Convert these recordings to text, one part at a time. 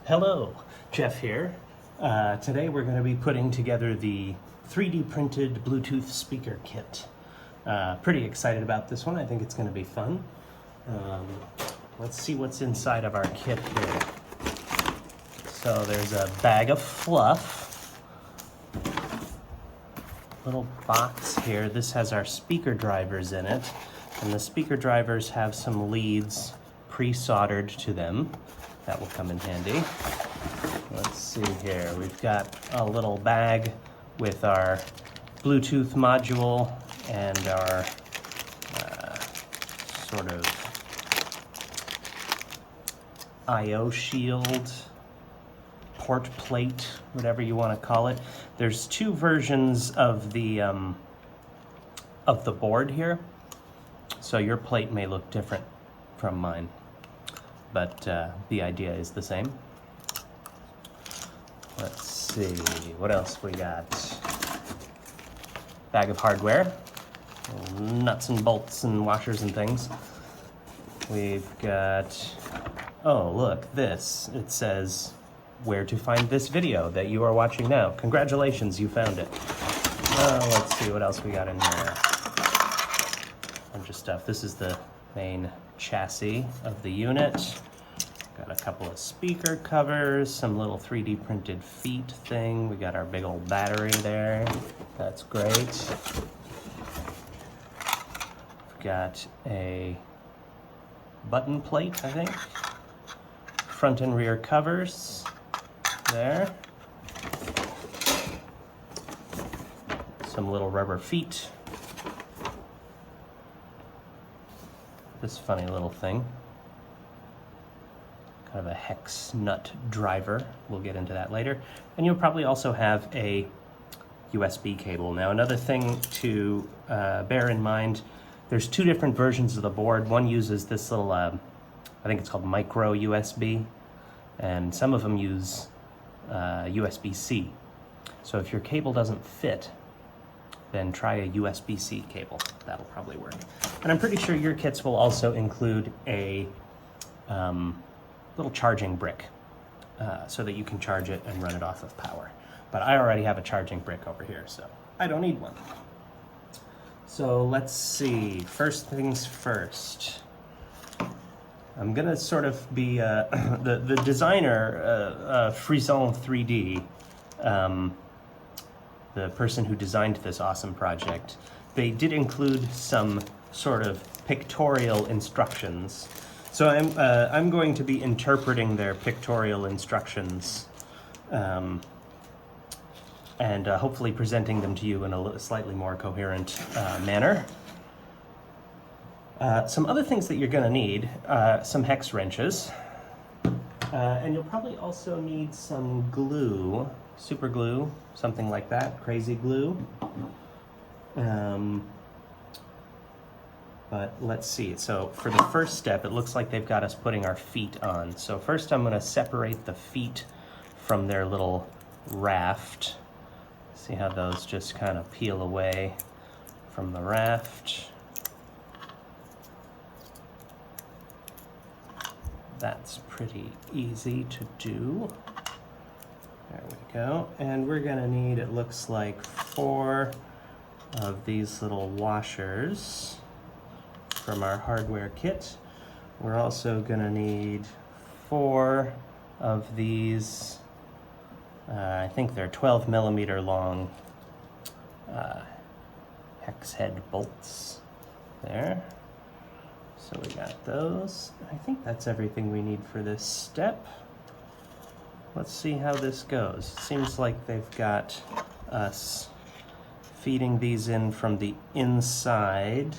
Hello, Jeff here. Today we're going to be putting together the 3D printed Bluetooth speaker kit. Pretty excited about this one. I think it's going to be fun. Let's see what's inside of our kit here. So there's a bag of fluff, little box here. This has our speaker drivers in it, and the speaker drivers have some leads pre-soldered to them. That will come in handy. Let's see here. We've got a little bag with our Bluetooth module and our sort of I/O shield, port plate, whatever you want to call it. There's two versions of the board here, so your plate may look different from mine, but the idea is the same. Let's see, what else we got? Bag of hardware, nuts and bolts and washers and things. We've got, oh look, this. It says where to find this video that you are watching now. Congratulations, you found it. Let's see what else we got in here. Bunch of stuff. This is the main chassis of the unit. Got a couple of speaker covers, some little 3D printed feet thing. We got our big old battery there. That's great. We've got a button plate, I think. Front and rear covers there. Some little rubber feet. This funny little thing. Kind of a hex nut driver. We'll get into that later. And you'll probably also have a USB cable. Now, another thing to bear in mind, there's two different versions of the board. One uses this little, I think it's called micro USB, and some of them use USB-C. So if your cable doesn't fit, then try a USB-C cable. That'll probably work. And I'm pretty sure your kits will also include a little charging brick so that you can charge it and run it off of power. But I already have a charging brick over here, so I don't need one. So let's see, first things first. I'm gonna sort of be, the designer, Frisson 3D, the person who designed this awesome project, they did include some sort of pictorial instructions. So I'm going to be interpreting their pictorial instructions and hopefully presenting them to you in a slightly more coherent manner. Some other things that you're going to need, some hex wrenches, and you'll probably also need some glue, super glue, something like that, crazy glue. But let's see, so for the first step, it looks like they've got us putting our feet on. So first I'm gonna separate the feet from their little raft. See how those just kind of peel away from the raft. That's pretty easy to do. There we go. And we're gonna need, it looks like, 4 of these little washers from our hardware kit. We're also gonna need 4 of these, I think they're 12 millimeter long hex head bolts there. So we got those. I think that's everything we need for this step. Let's see how this goes. Seems like they've got us feeding these in from the inside.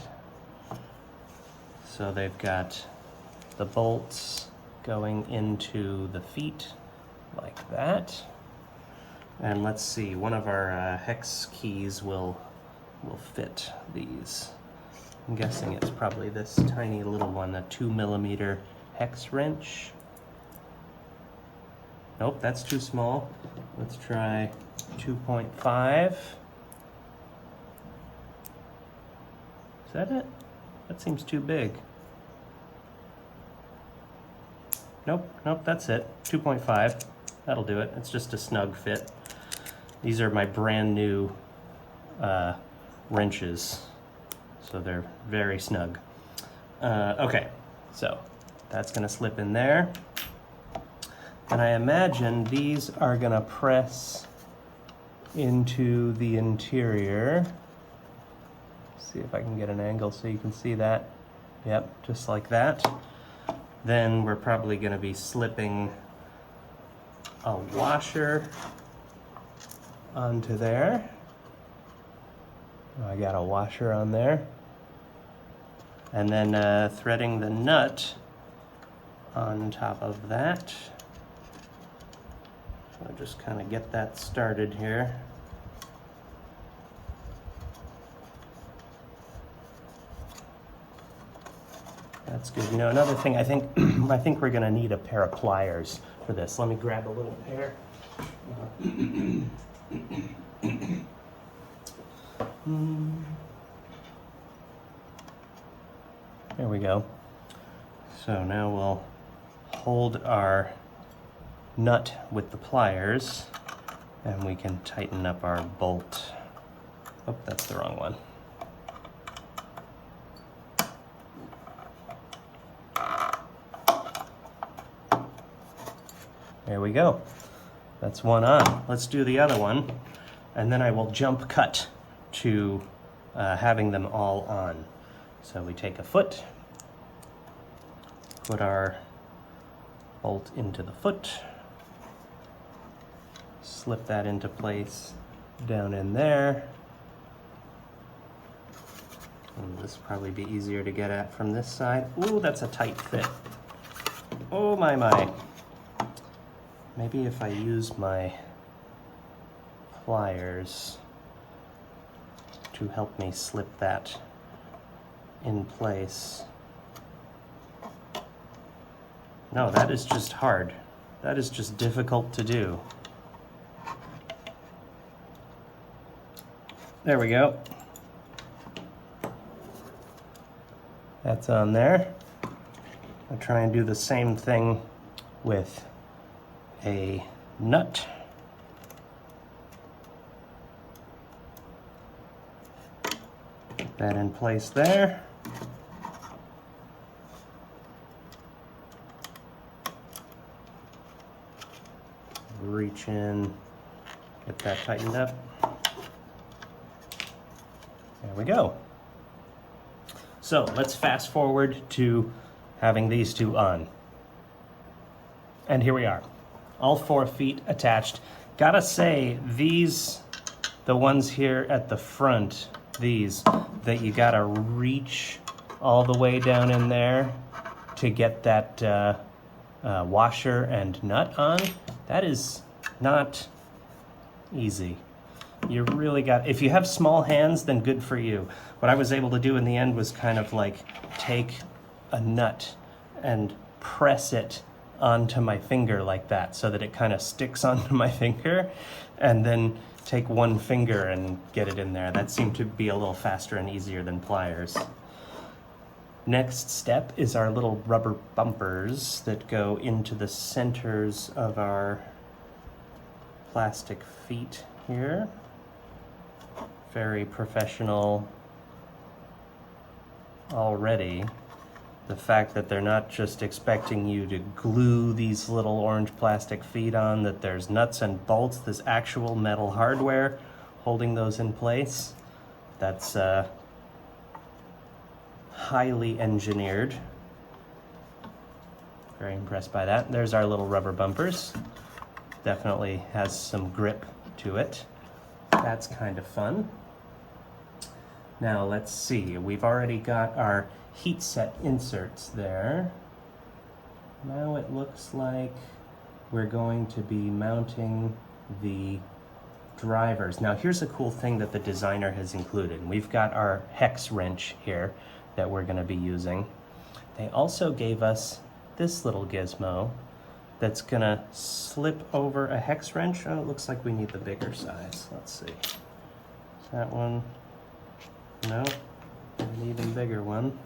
So they've got the bolts going into the feet like that. And let's see, one of our hex keys will fit these. I'm guessing it's probably this tiny little one, a 2 millimeter hex wrench. Nope, that's too small. Let's try 2.5. Is that it? That seems too big. nope, that's it. 2.5. That'll do it. It's just a snug fit. These are my brand new wrenches, so they're very snug. Okay, so that's gonna slip in there. And I imagine these are gonna press into the interior. See if I can get an angle so you can see that. Yep, just like that. Then we're probably gonna be slipping a washer onto there. I got a washer on there. And then threading the nut on top of that. So just kind of get that started here. That's good. You know, another thing, I think I think we're gonna need a pair of pliers for this. Let me grab a little pair. There we go. So now we'll hold our nut with the pliers and we can tighten up our bolt. Oh, that's the wrong one. There we go. That's one on. Let's do the other one, and then I will jump cut to having them all on. So we take a foot, put our bolt into the foot, slip that into place down in there. And this will probably be easier to get at from this side. Ooh, that's a tight fit. Oh my. Maybe if I use my pliers to help me slip that in place. No, that is just hard. That is just difficult to do. There we go. That's on there. I'll try and do the same thing with a nut. Put that in place there. Reach in, get that tightened up. There we go. So let's fast forward to having these two on. And here we are. All 4 feet attached. Gotta say, these, the ones here at the front, these, that you gotta reach all the way down in there to get that washer and nut on, that is not easy. You really got, if you have small hands, then good for you. What I was able to do in the end was kind of like take a nut and press it onto my finger like that so that it kind of sticks onto my finger, and then take one finger and get it in there. That seemed to be a little faster and easier than pliers. Next step is our little rubber bumpers that go into the centers of our plastic feet here. Very professional already. The fact that they're not just expecting you to glue these little orange plastic feet on, that there's nuts and bolts, this actual metal hardware holding those in place. That's highly engineered. Very impressed by that. There's our little rubber bumpers. Definitely has some grip to it. That's kind of fun. Now let's see, we've already got our heat set inserts there. Now it looks like we're going to be mounting the drivers. Now here's a cool thing that the designer has included. We've got our hex wrench here that we're going to be using. They also gave us this little gizmo that's going to slip over a hex wrench. Oh, it looks like we need the bigger size. Let's see. Is that one? No, an even bigger one.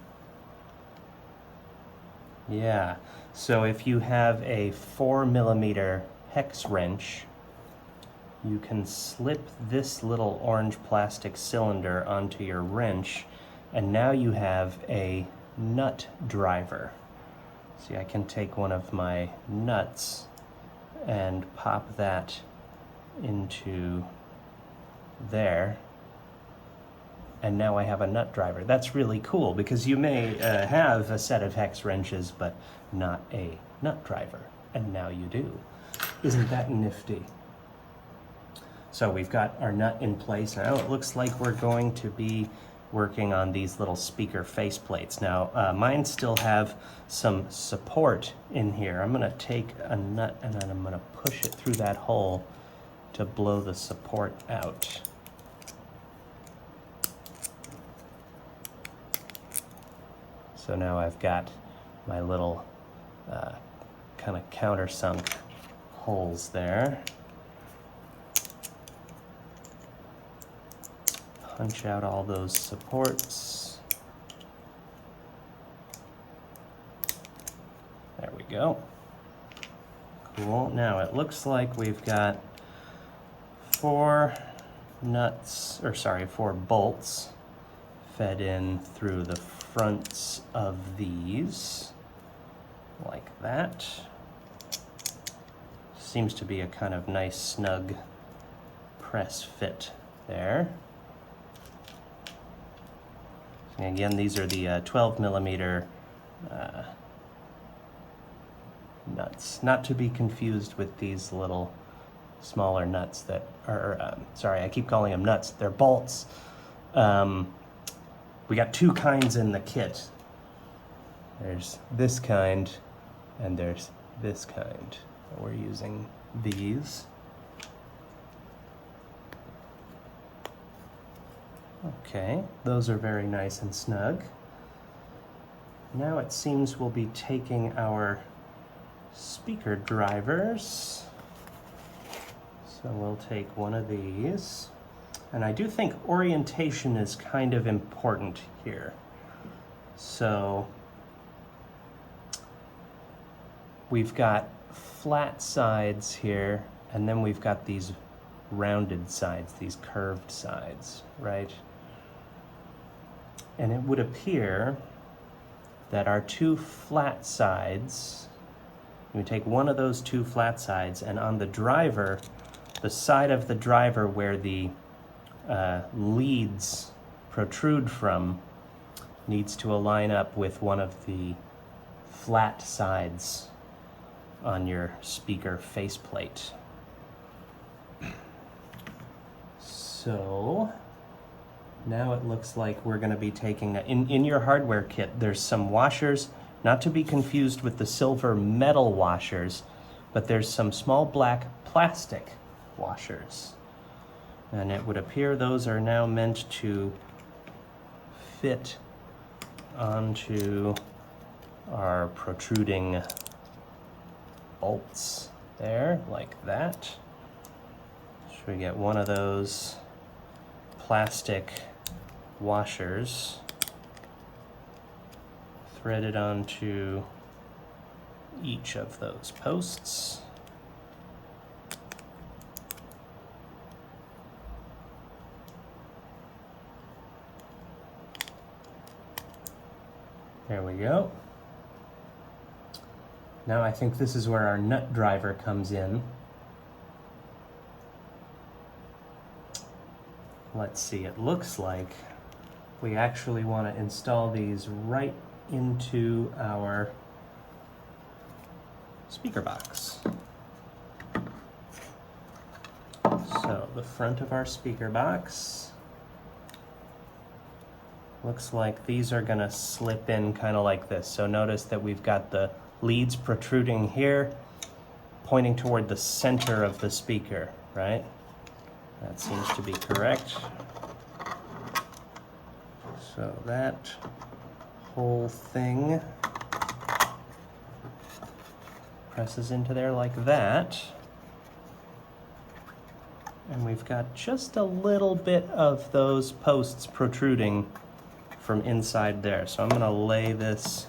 Yeah, so if you have a 4mm hex wrench, you can slip this little orange plastic cylinder onto your wrench, and now you have a nut driver. See, I can take one of my nuts and pop that into there, and now I have a nut driver. That's really cool because you may have a set of hex wrenches but not a nut driver, and now you do. Isn't that nifty? So we've got our nut in place now. It looks like we're going to be working on these little speaker faceplates. Now, mine still have some support in here. I'm gonna take a nut and then I'm gonna push it through that hole to blow the support out. So now I've got my little kind of countersunk holes there. Punch out all those supports. There we go. Cool. Now it looks like we've got 4 bolts fed in through the fronts of these, like that. Seems to be a kind of nice snug press fit there. And again, these are the 12mm nuts, not to be confused with these little smaller nuts that are, sorry, I keep calling them nuts, they're bolts. We got 2 kinds in the kit. There's this kind and there's this kind. We're using these. Okay, those are very nice and snug. Now it seems we'll be taking our speaker drivers. So we'll take one of these. And I do think orientation is kind of important here. So we've got flat sides here, and then we've got these rounded sides, these curved sides, right? And it would appear that our 2 flat sides, we take one of those 2 flat sides, and on the driver, the side of the driver where the leads protrude from needs to align up with one of the flat sides on your speaker faceplate. So now it looks like we're going to be taking, in your hardware kit, there's some washers, not to be confused with the silver metal washers, but there's some small black plastic washers. And it would appear those are now meant to fit onto our protruding bolts there, like that. Should we get one of those plastic washers threaded onto each of those posts. There we go. Now I think this is where our nut driver comes in. Let's see, it looks like we actually want to install these right into our speaker box. So the front of our speaker box, looks like these are going to slip in kind of like this. So notice that we've got the leads protruding here, pointing toward the center of the speaker, right? That seems to be correct. So that whole thing presses into there like that. And we've got just a little bit of those posts protruding from inside there. So I'm going to lay this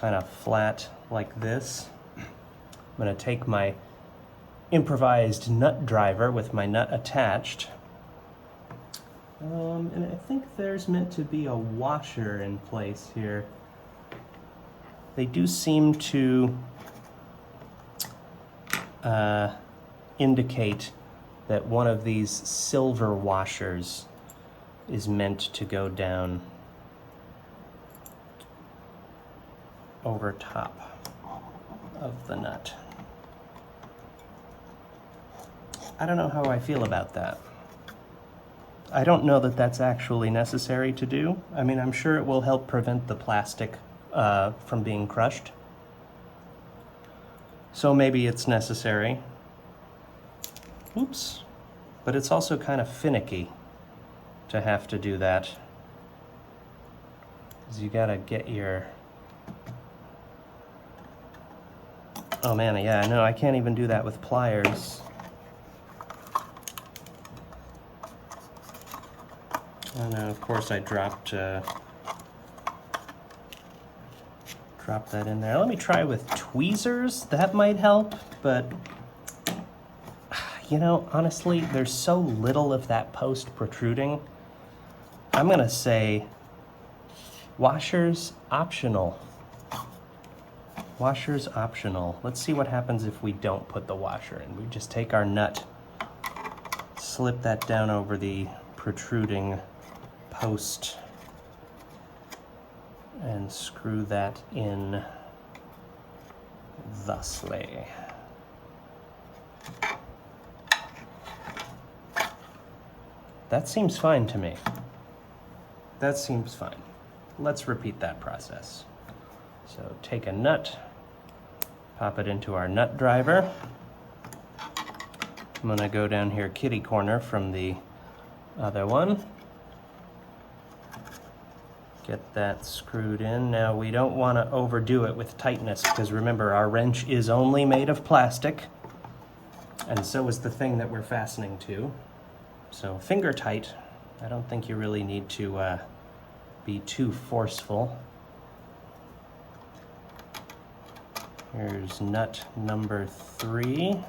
kind of flat like this. I'm going to take my improvised nut driver with my nut attached. And I think there's meant to be a washer in place here. They do seem to indicate that one of these silver washers is meant to go down over top of the nut. I don't know how I feel about that. I don't know that that's actually necessary to do. I mean, I'm sure it will help prevent the plastic from being crushed. So maybe it's necessary. Oops. But it's also kind of finicky to have to do that. Because you gotta get your... Oh man, yeah, I know, I can't even do that with pliers. And of course I dropped that in there. Let me try with tweezers. That might help, but you know, honestly, there's so little of that post protruding. I'm gonna say washers optional. Washers optional. Let's see what happens if we don't put the washer in. We just take our nut, slip that down over the protruding post, and screw that in thusly. That seems fine to me. That seems fine. Let's repeat that process. So take a nut, pop it into our nut driver. I'm gonna go down here kitty corner from the other one. Get that screwed in. Now we don't want to overdo it with tightness because remember, our wrench is only made of plastic, and so is the thing that we're fastening to. So finger tight. I don't think you really need to be too forceful. Here's nut number 3.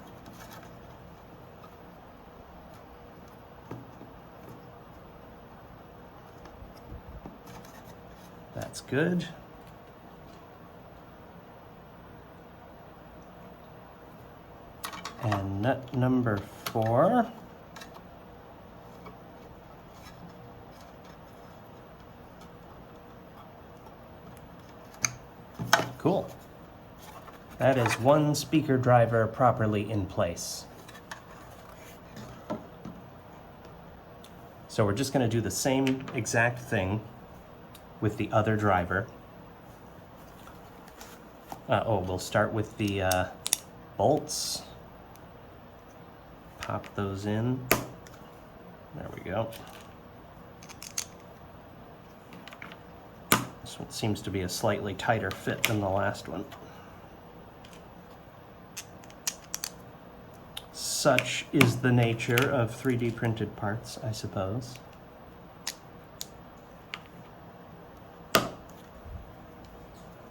That's good. And nut number 4. Cool. That is one speaker driver properly in place. So we're just going to do the same exact thing with the other driver. We'll start with the bolts. Pop those in. There we go. This one seems to be a slightly tighter fit than the last one. Such is the nature of 3D printed parts, I suppose.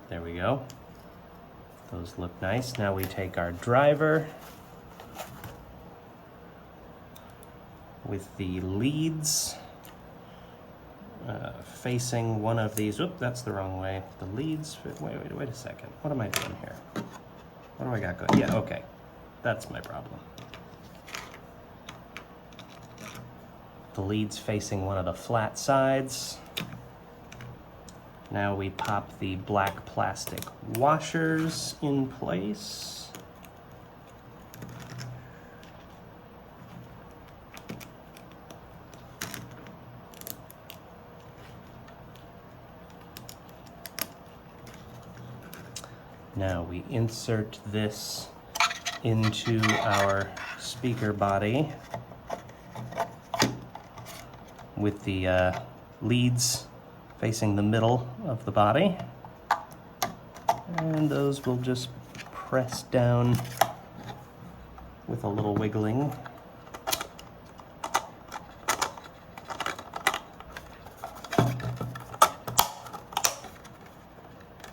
There we go. Those look nice. Now we take our driver with the leads facing one of these. Oop, that's the wrong way. The leads, wait a second. What am I doing here? What do I got going? Yeah, okay. That's my problem. The leads facing one of the flat sides. Now we pop the black plastic washers in place. Now we insert this into our speaker body with the leads facing the middle of the body, and those will just press down with a little wiggling.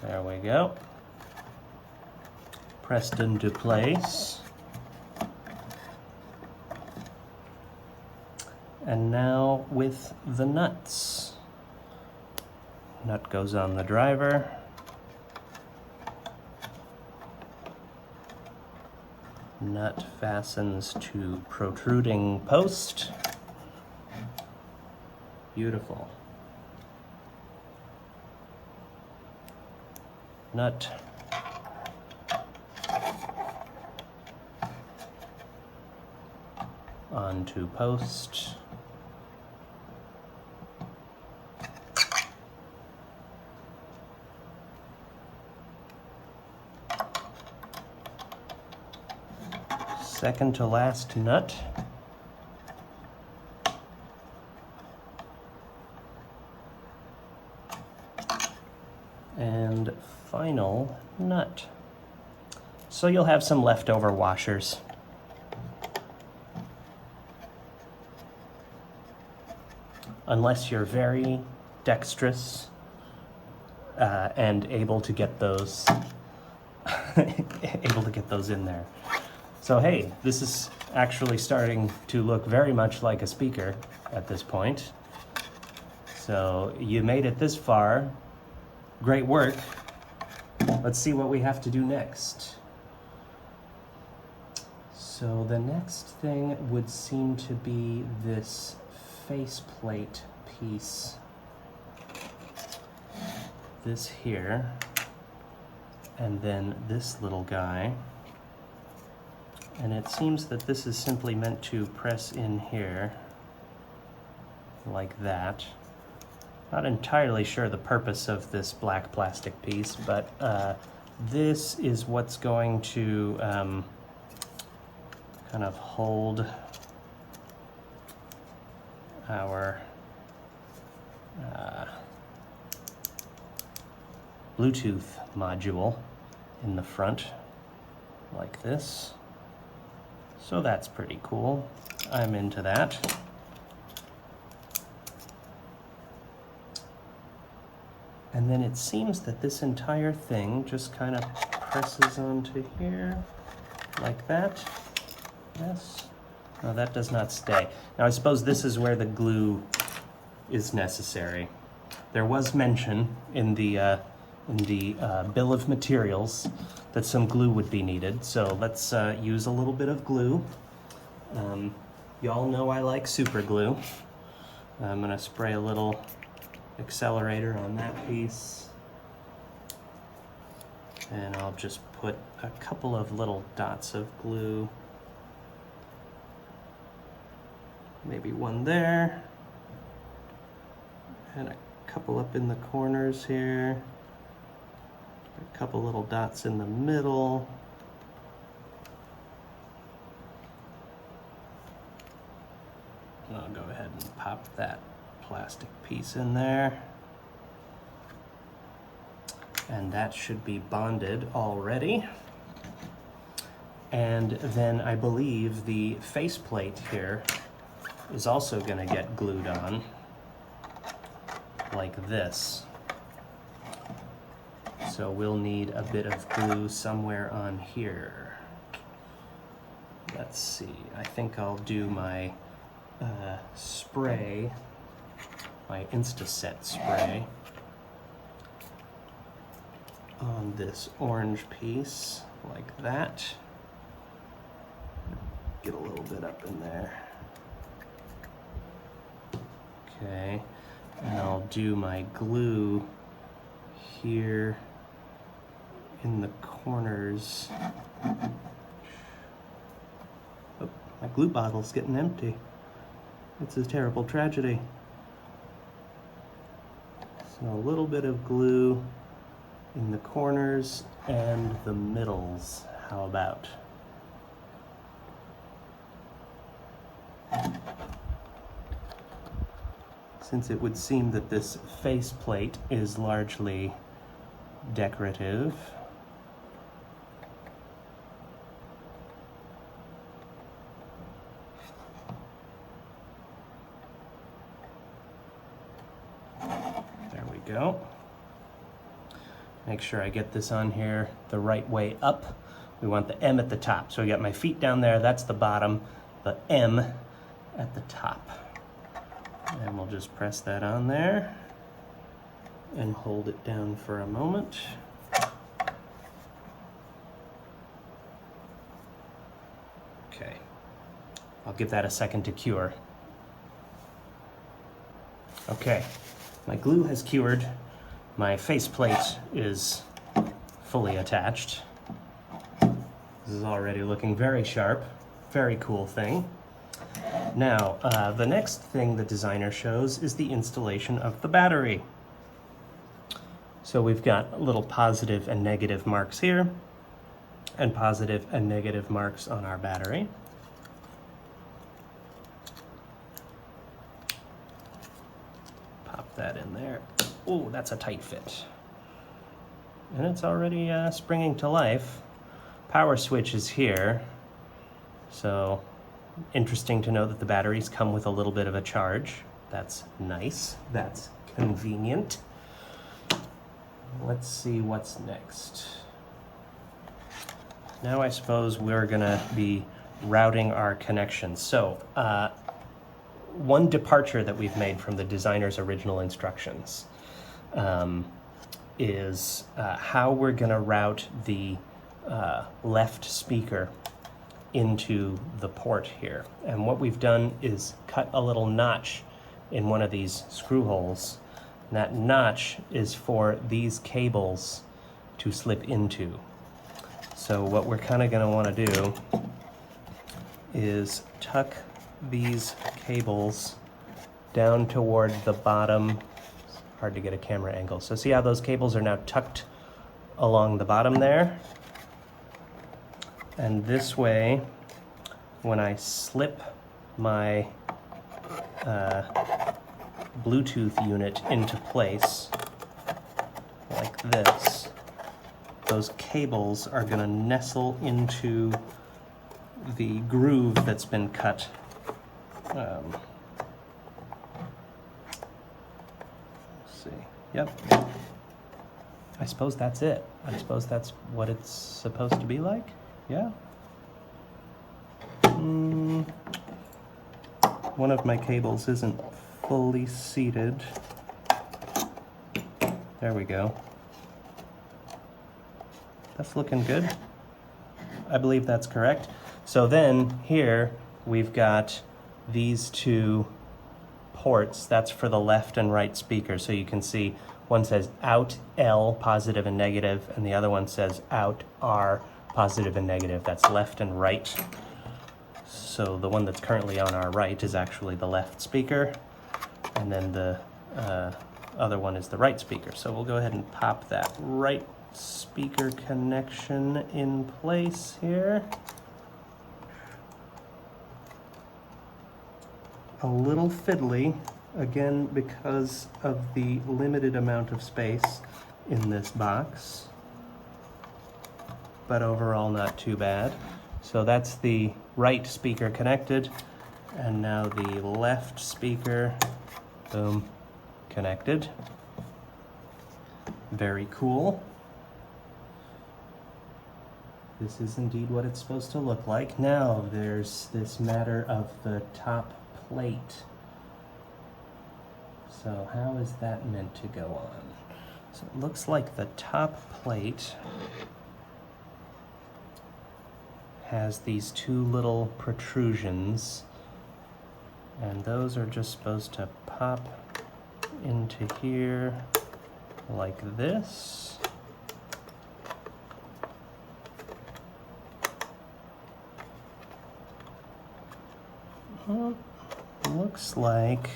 There There we go. Pressed into place. And now with the nuts. Nut goes on the driver. Nut fastens to protruding post. Beautiful. Nut. Onto post. Second to last nut. And final nut. So you'll have some leftover washers. Unless you're very dexterous and able to get those in there. So hey, this is actually starting to look very much like a speaker at this point. So you made it this far. Great work. Let's see what we have to do next. So the next thing would seem to be this faceplate piece. This here, and then this little guy. And it seems that this is simply meant to press in here, like that. Not entirely sure the purpose of this black plastic piece, but this is what's going to kind of hold our Bluetooth module in the front, like this. So that's pretty cool. I'm into that. And then it seems that this entire thing just kind of presses onto here, like that. Yes. No, that does not stay. Now I suppose this is where the glue is necessary. There was mention in the bill of materials that some glue would be needed, so let's use a little bit of glue. Y'all know I like super glue. I'm gonna spray a little accelerator on that piece, and I'll just put a couple of little dots of glue, maybe one there, and a couple up in the corners here, a couple little dots in the middle. And I'll go ahead and pop that plastic piece in there. And that should be bonded already. And then I believe the faceplate here is also going to get glued on like this. So we'll need a bit of glue somewhere on here. Let's see, I think I'll do my spray, my Instaset spray on this orange piece, like that. Get a little bit up in there. Okay, and I'll do my glue here in the corners. Oh, my glue bottle's getting empty. It's a terrible tragedy. So a little bit of glue in the corners and the middles. How about? Since it would seem that this faceplate is largely decorative, there we go. make sure I get this on here the right way up. We want the M at the top. So I got my feet down there, that's the bottom, the M at the top. And we'll just press that on there and hold it down for a moment. Okay, I'll give that a second to cure. Okay, my glue has cured. My faceplate is fully attached. This is already looking very sharp, very cool thing. Now, the next thing the designer shows is the installation of the battery. So we've got little positive and negative marks here, and positive and negative marks on our battery. Pop that in there. Oh, that's a tight fit. And it's already springing to life. Power switch is here. So interesting to know that the batteries come with a little bit of a charge. That's nice. That's convenient. Let's see what's next. Now I suppose we're gonna be routing our connections. So one departure that we've made from the designer's original instructions is how we're gonna route the left speaker into the port here. And what we've done is cut a little notch in one of these screw holes. And that notch is for these cables to slip into. So what we're kind of going to want to do is tuck these cables down toward the bottom. It's hard to get a camera angle. So see how those cables are now tucked along the bottom there? And this way, when I slip my Bluetooth unit into place, like this, those cables are going to nestle into the groove that's been cut. Let's see. Yep. I suppose that's it. I suppose that's what it's supposed to be like. Yeah. One of my cables isn't fully seated. There we go. That's looking good. I believe that's correct. So then here we've got these two ports. That's for the left and right speaker. So you can see one says out L, positive and negative, and the other one says out R, positive and negative. That's left and right. So the one that's currently on our right is actually the left speaker, and then the other one is the right speaker. So we'll go ahead and pop that right speaker connection in place here. A little fiddly, again, because of the limited amount of space in this box, but overall not too bad. So that's the right speaker connected, and now the left speaker, boom, connected. Very cool. This is indeed what it's supposed to look like. Now there's this matter of the top plate. So how is that meant to go on? So it looks like the top plate has these two little protrusions, and those are just supposed to pop into here like this. Looks like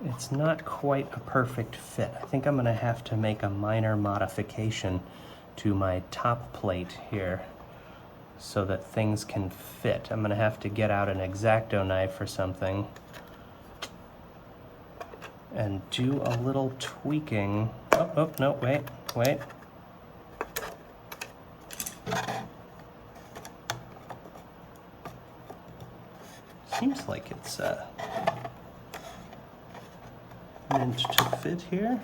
it's not quite a perfect fit. I think I'm going to have to make a minor modification to my top plate here so that things can fit. I'm going to have to get out an X-Acto knife or something and do a little tweaking. Oh, no, wait. Seems like it's meant to fit here.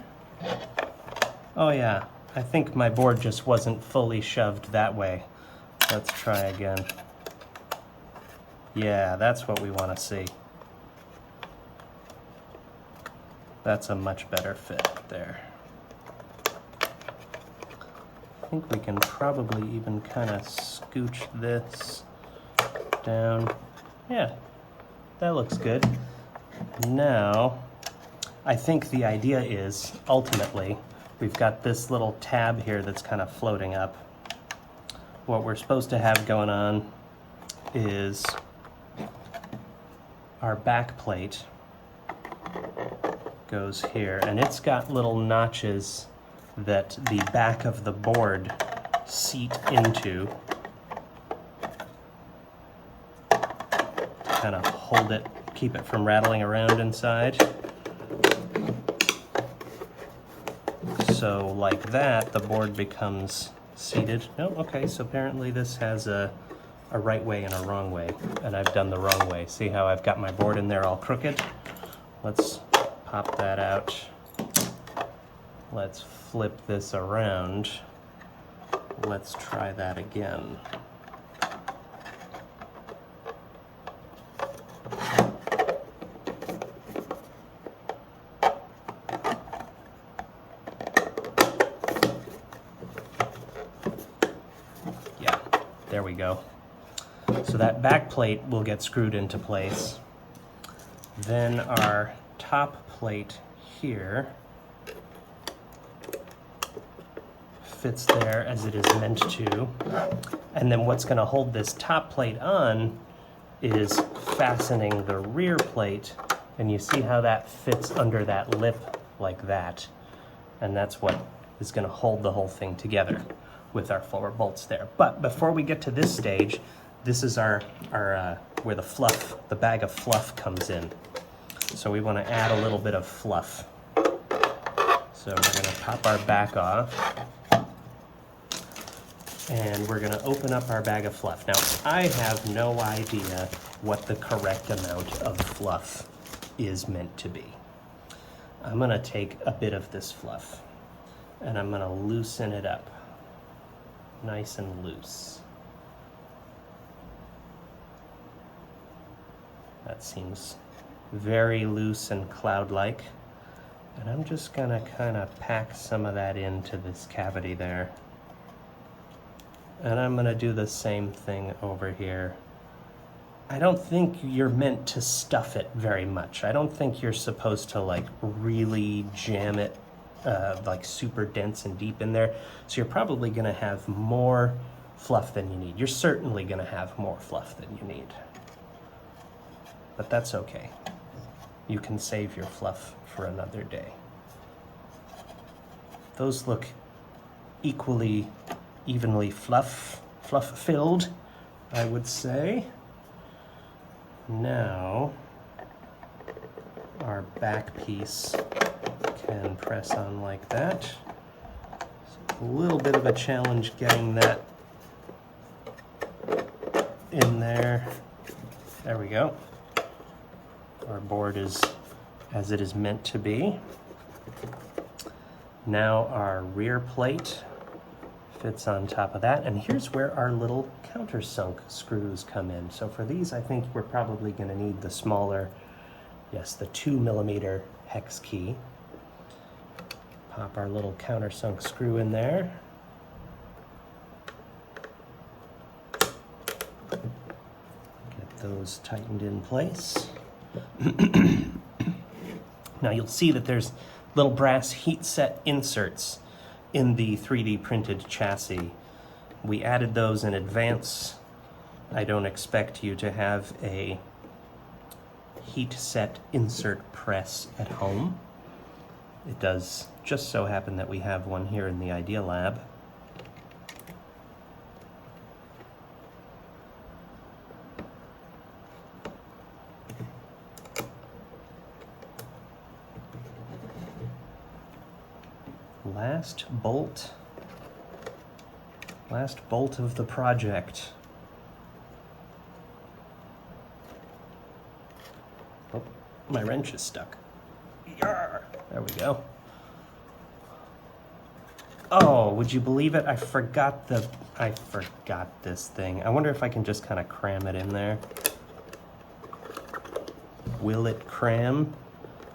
Oh yeah, I think my board just wasn't fully shoved that way. Let's try again. Yeah, that's what we want to see. That's a much better fit there. I think we can probably even kind of scooch this down. Yeah, that looks good. Now, I think the idea is, ultimately, we've got this little tab here that's kind of floating up. What we're supposed to have going on is our back plate goes here, and it's got little notches that the back of the board seat into to kind of hold it, keep it from rattling around inside. So like that, the board becomes seated. No, okay, so apparently this has a right way and a wrong way, and I've done the wrong way. See how I've got my board in there all crooked? Let's pop that out. Let's flip this around. Let's try that again. Yeah, there we go. So that back plate will get screwed into place. Then our top plate here fits there as it is meant to. And then what's going to hold this top plate on is fastening the rear plate. And you see how that fits under that lip like that. And that's what is going to hold the whole thing together with our 4 bolts there. But before we get to this stage, this is our where the bag of fluff comes in. So we want to add a little bit of fluff. So we're going to pop our back off, and we're going to open up our bag of fluff. Now, I have no idea what the correct amount of fluff is meant to be. I'm going to take a bit of this fluff, and I'm going to loosen it up, nice and loose. That seems very loose and cloud-like. And I'm just gonna kind of pack some of that into this cavity there. And I'm gonna do the same thing over here. I don't think you're meant to stuff it very much. I don't think you're supposed to like really jam it like super dense and deep in there. So you're probably gonna have more fluff than you need. You're certainly gonna have more fluff than you need. But that's okay. You can save your fluff for another day. Those look evenly fluff-filled, I would say. Now, our back piece can press on like that. It's a little bit of a challenge getting that in there. There we go. Our board is as it is meant to be. Now our rear plate fits on top of that, and here's where our little countersunk screws come in. So for these, I think we're probably going to need the smaller, yes, the 2mm hex key. Pop our little countersunk screw in there. Get those tightened in place. Now you'll see that there's little brass heat set inserts in the 3D printed chassis. We added those in advance. I don't expect you to have a heat set insert press at home. It does just so happen that we have one here in the Idea Lab. Last bolt of the project. Oh, my wrench is stuck. Yarr! There we go. Oh, would you believe it? I forgot this thing. I wonder if I can just kind of cram it in there. Will it cram?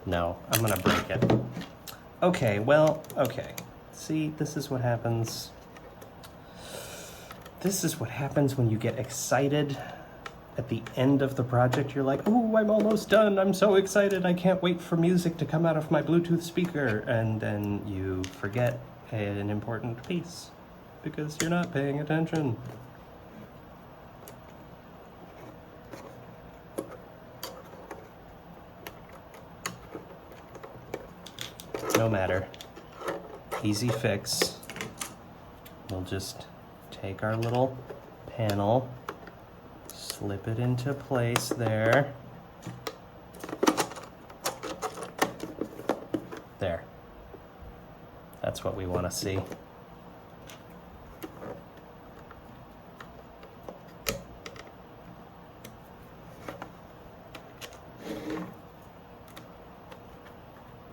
No, I'm gonna break it. Okay, well, okay. See, this is what happens. This is what happens when you get excited at the end of the project. You're like, oh, I'm almost done. I'm so excited. I can't wait for music to come out of my Bluetooth speaker. And then you forget an important piece because you're not paying attention. No matter. Easy fix. We'll just take our little panel, slip it into place there. There. That's what we want to see.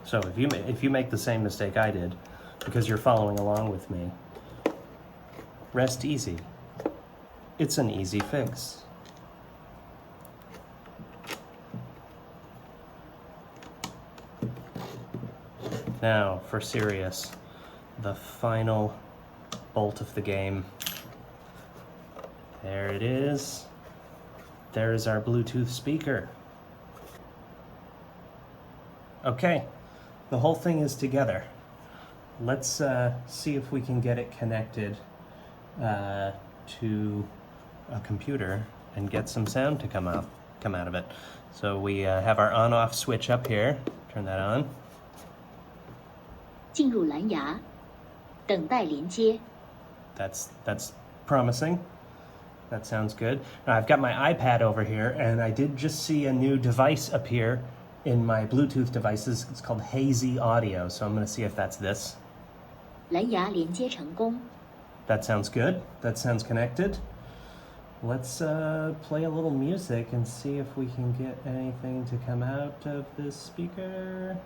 So if you make the same mistake I did, because you're following along with me, rest easy. It's an easy fix. Now, for serious, the final bolt of the game. There it is. There's our Bluetooth speaker. Okay, the whole thing is together. Let's see if we can get it connected to a computer and get some sound to come out of it. So we have our on-off switch up here. Turn that on. 进入蓝牙，等待连接。 That's promising. That sounds good. Now I've got my iPad over here, and I did just see a new device appear in my Bluetooth devices. It's called Hazy Audio, so I'm going to see if that's this. 蓝牙连接成功。 That sounds good. That sounds connected. Let's play a little music and see if we can get anything to come out of this speaker.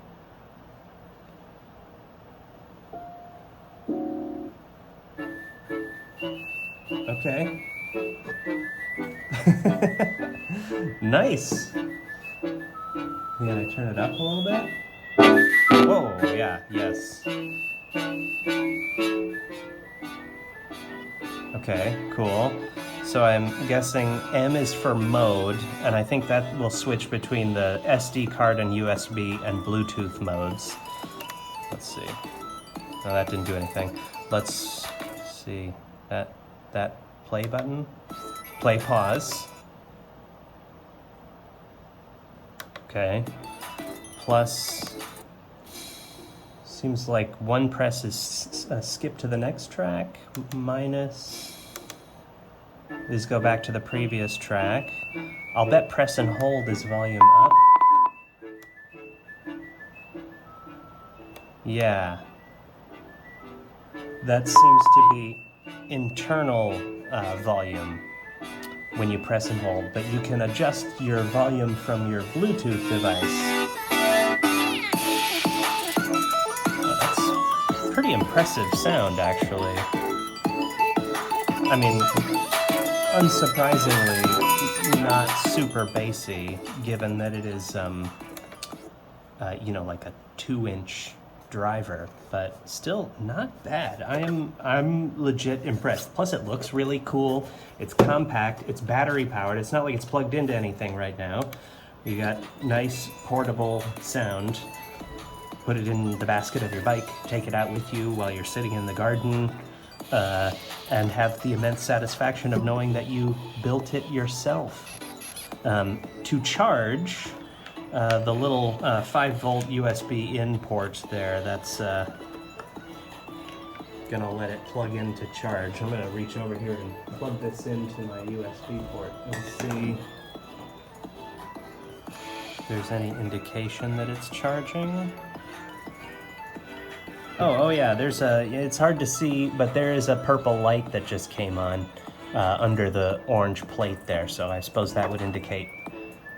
Okay. Nice. Yeah, I turn it up a little bit. Whoa, yeah, yes. Okay, cool. So I'm guessing M is for mode, and I think that will switch between the SD card and USB and Bluetooth modes. Let's see. No, that didn't do anything. Let's see. That play button. Play pause. Okay. Plus, seems like one press is skip to the next track. Minus is go back to the previous track. I'll bet press and hold is volume up. Yeah. That seems to be internal volume when you press and hold, but you can adjust your volume from your Bluetooth device. Oh, that's pretty impressive sound, actually. I mean, unsurprisingly, not super bassy, given that it is, you know, like a 2-inch driver, but still not bad. I'm legit impressed. Plus it looks really cool. It's compact, it's battery powered. It's not like it's plugged into anything right now. You got nice portable sound. Put it in the basket of your bike, take it out with you while you're sitting in the garden, and have the immense satisfaction of knowing that you built it yourself. To charge, the little 5-volt USB in port there, that's gonna let it plug in to charge. I'm gonna reach over here and plug this into my USB port and see if there's any indication that it's charging. Oh yeah, it's hard to see, but there is a purple light that just came on under the orange plate there, so I suppose that would indicate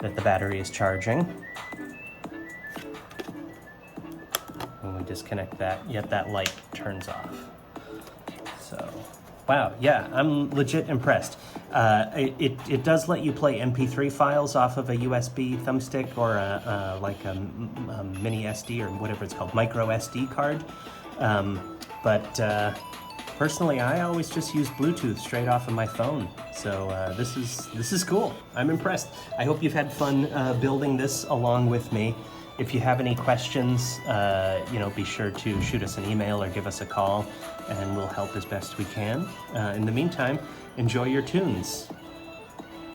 that the battery is charging. When we disconnect that, yet that light turns off. So, wow, yeah, I'm legit impressed. It does let you play MP3 files off of a USB thumbstick or a mini SD or whatever it's called, micro SD card. But personally, I always just use Bluetooth straight off of my phone. So this is cool. I'm impressed. I hope you've had fun building this along with me. If you have any questions, be sure to shoot us an email or give us a call, and we'll help as best we can. In the meantime, enjoy your tunes.